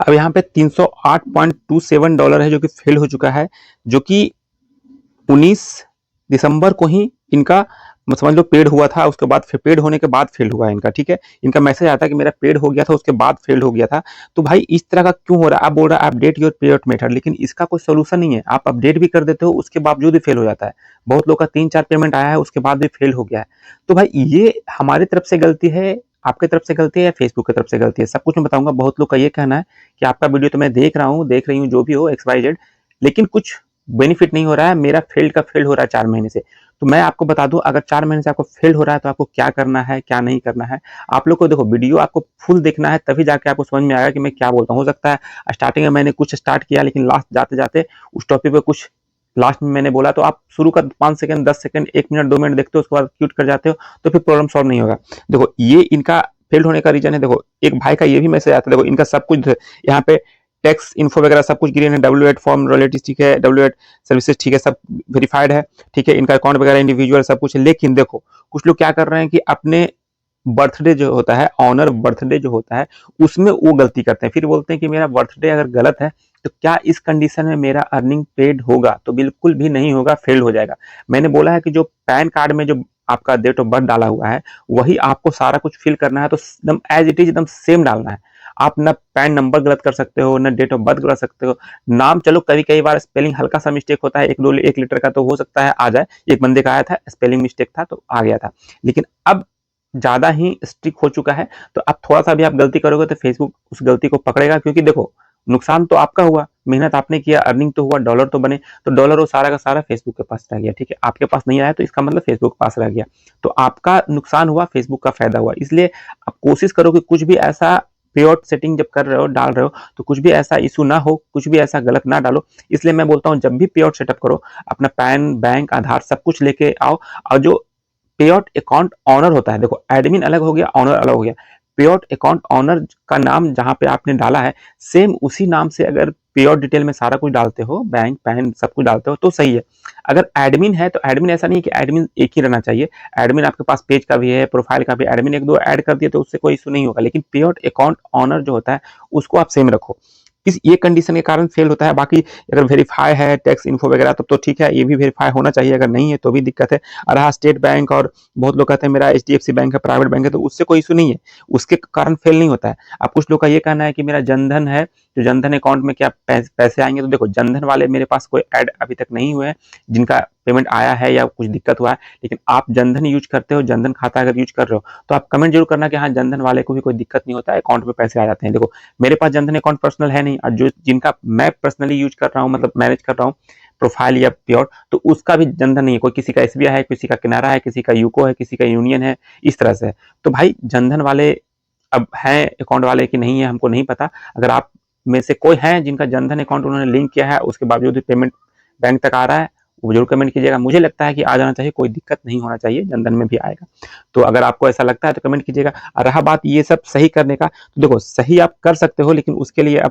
अब यहाँ पे $308.27 है जो कि फेल हो चुका है, जो कि 19 दिसंबर को ही इनका समझ लो पेड हुआ था, उसके बाद पेड होने के बाद फेल हुआ है इनका, ठीक है। इनका मैसेज आता है कि मेरा पेड हो गया था, उसके बाद फेल हो गया था। तो भाई इस तरह का क्यों हो रहा है? आप बोल रहा है अपडेट योर पेआउट मेथड, लेकिन इसका कोई सोल्यूशन नहीं है। आप अपडेट भी कर देते हो, उसके बावजूद भी फेल हो जाता है। बहुत लोग का 3-4 पेमेंट आया है, उसके बाद भी फेल हो गया है। तो भाई ये हमारी तरफ से गलती है, आपकी तरफ से गलती है, या फेसबुक की तरफ से गलती है, सब कुछ मैं बताऊंगा। बहुत लोग का ये कहना है कि आपका वीडियो तो मैं देख रहा हूँ, देख रही हूँ, जो भी हो XYZ, लेकिन कुछ बेनिफिट नहीं हो रहा है, मेरा फेल्ड का फेल्ड हो रहा है 4 महीने से। तो मैं आपको बता दूं, अगर 4 महीने से आपको फेल्ड हो रहा है तो आपको क्या करना है, क्या नहीं करना है। आप लोग को देखो वीडियो आपको फुल देखना है, तभी जाके आपको समझ में आएगा कि मैं क्या बोलता हूँ। हो सकता है स्टार्टिंग में मैंने कुछ स्टार्ट किया, लेकिन लास्ट जाते जाते उस टॉपिक पे कुछ लास्ट में मैंने बोला, तो आप शुरू का 5 सेकंड, 10 सेकंड, 1 मिनट, 2 मिनट देखते हो, उसके बाद क्यूट कर जाते हो, तो फिर प्रॉब्लम सॉल्व नहीं होगा। देखो ये इनका फेल्ड होने का रीजन है। देखो एक भाई का ये भी मैसेज आता है, देखो इनका सब कुछ यहाँ पे टैक्स इन्फो वगैरह सब कुछ ग्रीन है, W8 फॉर्म रॉयल्टीज ठीक है, W8 सर्विसेज ठीक है, सब वेरीफाइड है, ठीक है। इनका अकाउंट वगैरह इंडिविजुअल सब कुछ है। लेकिन देखो कुछ लोग क्या कर रहे हैं कि अपने बर्थडे जो होता है, ऑनर बर्थडे जो होता है, उसमें वो गलती करते हैं। फिर बोलते हैं कि मेरा बर्थडे अगर गलत है तो क्या इस कंडीशन में मेरा अर्निंग पेड होगा? तो बिल्कुल भी नहीं होगा, फेल हो जाएगा। मैंने बोला है कि जो पैन कार्ड में जो आपका डेट ऑफ बर्थ डाला हुआ है, वही आपको सारा कुछ फिल करना है, तो एकदम एज इट इज एकदम सेम डालना है। आप ना पैन नंबर गलत कर सकते हो, ना डेट ऑफ बर्थ गलत सकते हो। नाम चलो कभी कई बार स्पेलिंग हल्का सा मिस्टेक होता है, 1 लीटर का तो हो सकता है आ जाए। एक बंदे का आया था, स्पेलिंग मिस्टेक था तो आ गया था। लेकिन अब ज्यादा ही स्ट्रिक्ट हो चुका है, तो अब थोड़ा सा भी आप गलती करोगे तो फेसबुक उस गलती को पकड़ेगा। क्योंकि देखो नुकसान तो आपका हुआ, मेहनत आपने किया, अर्निंग तो हुआ, डॉलर तो बने, तो डॉलर वो सारा का सारा फेसबुक के पास रह गया, ठीक है। आपके पास नहीं आया तो इसका मतलब फेसबुक के पास रह गया। तो आपका नुकसान हुआ, फेसबुक का फायदा हुआ। इसलिए आप कोशिश करो कि कुछ भी ऐसा पेआउट सेटिंग जब कर रहे हो, डाल रहे हो, तो कुछ भी ऐसा इशू ना हो, कुछ भी ऐसा गलत ना डालो। इसलिए मैं बोलता हूँ जब भी पेआउट सेटअप करो, अपना पैन, बैंक, आधार सब कुछ लेके आओ। और जो पेआउट अकाउंट ऑनर होता है, देखो एडमिन अलग हो गया, ऑनर अलग हो गया। पेआउट अकाउंट ऑनर का नाम जहां पे आपने डाला है, सेम उसी नाम से अगर पेआउट डिटेल में सारा कुछ डालते हो, बैंक पैन सब कुछ डालते हो, तो सही है। अगर एडमिन है तो एडमिन ऐसा नहीं है कि एडमिन एक ही रहना चाहिए। एडमिन आपके पास पेज का भी है, प्रोफाइल का भी, एडमिन 1-2 ऐड कर दिए तो उससे कोई इशू नहीं होगा। लेकिन पेआउट अकाउंट ऑनर जो होता है उसको आप सेम रखो। इस ये कंडीशन के कारण फेल होता है। बाकी अगर वेरीफाई है टैक्स इन्फो वगैरह तब तो ठीक है, ये भी वेरीफाई होना चाहिए। अगर नहीं है तो भी दिक्कत है। और रहा स्टेट बैंक, और बहुत लोग कहते हैं मेरा HDFC बैंक है, प्राइवेट बैंक है, तो उससे कोई इशू नहीं है, उसके कारण फेल नहीं होता है। अब कुछ लोग का ये कहना है कि मेरा जनधन है, तो जनधन अकाउंट में क्या पैसे आएंगे? तो देखो जनधन वाले मेरे पास कोई ऐड अभी तक नहीं हुए हैं जिनका पेमेंट आया है या कुछ दिक्कत हुआ है। लेकिन आप जनधन यूज करते हो, जनधन खाता अगर यूज कर रहे हो, तो आप कमेंट जरूर करना कि हाँ जनधन वाले को भी कोई दिक्कत नहीं होता है, अकाउंट में पैसे आ जाते हैं। देखो मेरे पास जनधन अकाउंट पर्सनल है नहीं, और जो जिनका मैं पर्सनली यूज कर रहा हूँ, मतलब मैनेज कर रहा हूँ प्रोफाइल या प्योर, तो उसका भी जनधन नहीं है। कोई किसी का SBI है, किसी का किनारा है, किसी का यूको है, किसी का यूनियन है, इस तरह से। तो भाई जनधन वाले अब हैं अकाउंट वाले कि नहीं है हमको नहीं पता। अगर आप में से कोई है जिनका जनधन अकाउंट उन्होंने लिंक किया है, उसके बावजूद भी पेमेंट बैंक तक आ रहा है, वो जरूर कमेंट कीजिएगा। मुझे लगता है कि आ जाना चाहिए, कोई दिक्कत नहीं होना चाहिए, जनधन में भी आएगा। तो अगर आपको ऐसा लगता है तो कमेंट कीजिएगा। और रहा बात ये सब सही करने का, तो देखो सही आप कर सकते हो, लेकिन उसके लिए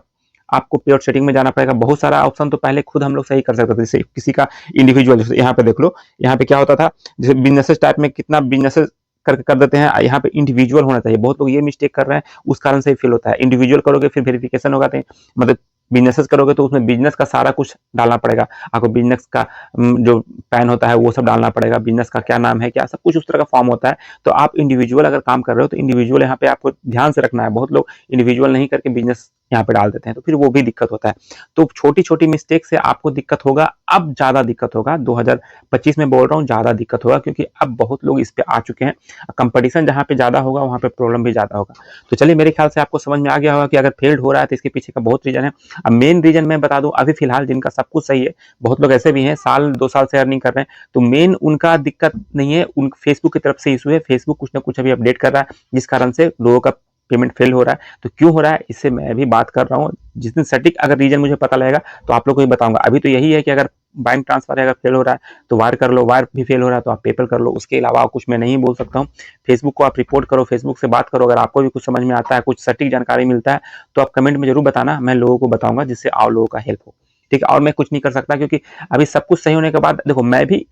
आपको पेआउट सेटिंग में जाना पड़ेगा। बहुत सारा ऑप्शन तो पहले खुद हम लोग सही कर सकते थे, जैसे किसी का इंडिविजुअल, यहाँ पे देख लो, यहाँ पे क्या होता था, जैसे बिजनेसेस टाइप में कितना बिजनेसेस करके कर देते हैं, यहाँ पे इंडिविजुअल होना चाहिए। बहुत लोग ये मिस्टेक कर रहे हैं, उस कारण से ही फेल होता है। इंडिविजुअल करोगे फिर वेरिफिकेशन होगा, मतलब बिजनेसेस करोगे तो उसमें बिजनेस का सारा कुछ डालना पड़ेगा आपको। बिजनेस का जो पैन होता है वो सब डालना पड़ेगा, बिजनेस का क्या नाम है, क्या सब कुछ उस तरह का फॉर्म होता है। तो आप इंडिविजुअल अगर काम कर रहे हो तो इंडिविजुअल यहाँ पे आपको ध्यान से रखना है। बहुत लोग इंडिविजुअल नहीं करके बिजनेस यहाँ पे डाल देते हैं, तो फिर वो भी दिक्कत होता है। तो छोटी छोटी मिस्टेक से आपको दिक्कत होगा, अब ज्यादा दिक्कत होगा। 2025 में बोल रहा हूँ ज्यादा दिक्कत होगा, क्योंकि अब बहुत लोग इस पे आ चुके हैं। कंपटीशन जहाँ पे ज्यादा होगा वहाँ पे प्रॉब्लम भी ज्यादा होगा। तो चलिए मेरे ख्याल से आपको समझ में आ गया होगा कि अगर फेल्ड हो रहा है तो इसके पीछे का बहुत रीजन है। अब मेन रीजन मैं बता दूं, अभी फिलहाल जिनका सब कुछ सही है, बहुत लोग ऐसे भी हैं साल 2 साल से अर्निंग कर रहे हैं, तो मेन उनका दिक्कत नहीं है, उन फेसबुक की तरफ से इशू है। फेसबुक कुछ ना कुछ अभी अपडेट कर रहा है, जिस कारण से लोगों का पेमेंट फेल हो रहा है। तो क्यों हो रहा है इससे मैं अभी बात कर रहा हूँ। जिस दिन सटीक अगर रीजन मुझे पता लगेगा तो आप लोग को भी बताऊंगा। अभी तो यही है कि अगर बैंक ट्रांसफर अगर फेल हो रहा है तो वायर कर लो, वायर भी फेल हो रहा है तो आप पेपल कर लो। उसके अलावा कुछ मैं नहीं बोल सकता हूँ। फेसबुक को आप रिपोर्ट करो, फेसबुक से बात करो। अगर आपको भी कुछ समझ में आता है, कुछ सटीक जानकारी मिलता है, तो आप कमेंट में जरूर बताना, मैं लोगों को बताऊंगा जिससे और लोगों का हेल्प हो। ठीक है, और मैं कुछ नहीं कर सकता, क्योंकि अभी सब कुछ सही होने के बाद देखो मैं भी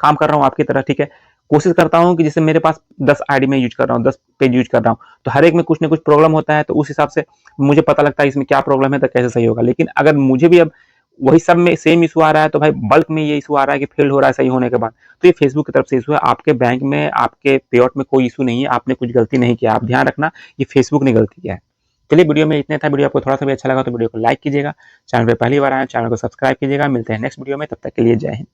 काम कर रहा हूँ आपकी तरह, ठीक है। कोशिश करता हूँ कि जैसे मेरे पास 10 आईडी में यूज कर रहा हूँ, 10 पेज यूज कर रहा हूँ, तो हर एक में कुछ ना कुछ प्रॉब्लम होता है, तो उस हिसाब से मुझे पता लगता है इसमें क्या प्रॉब्लम है तो कैसे सही होगा। लेकिन अगर मुझे भी अब वही सब में सेम इशू आ रहा है, तो भाई बल्क में ये इशू आ रहा है कि फेल हो रहा है सही होने के बाद, तो ये फेसबुक की तरफ से इशू है। आपके बैंक में, आपके पेआउट में कोई इशू नहीं है, आपने कुछ गलती नहीं किया, आप ध्यान रखना ये फेसबुक ने गलती किया है। चलिए वीडियो में इतना था। वीडियो आपको थोड़ा सा भी अच्छा लगा तो वीडियो को लाइक कीजिएगा, चैनल पे पहली बार आए चैनल को सब्सक्राइब कीजिएगा। मिलते हैं नेक्स्ट वीडियो में, तब तक के लिए जय हिंद।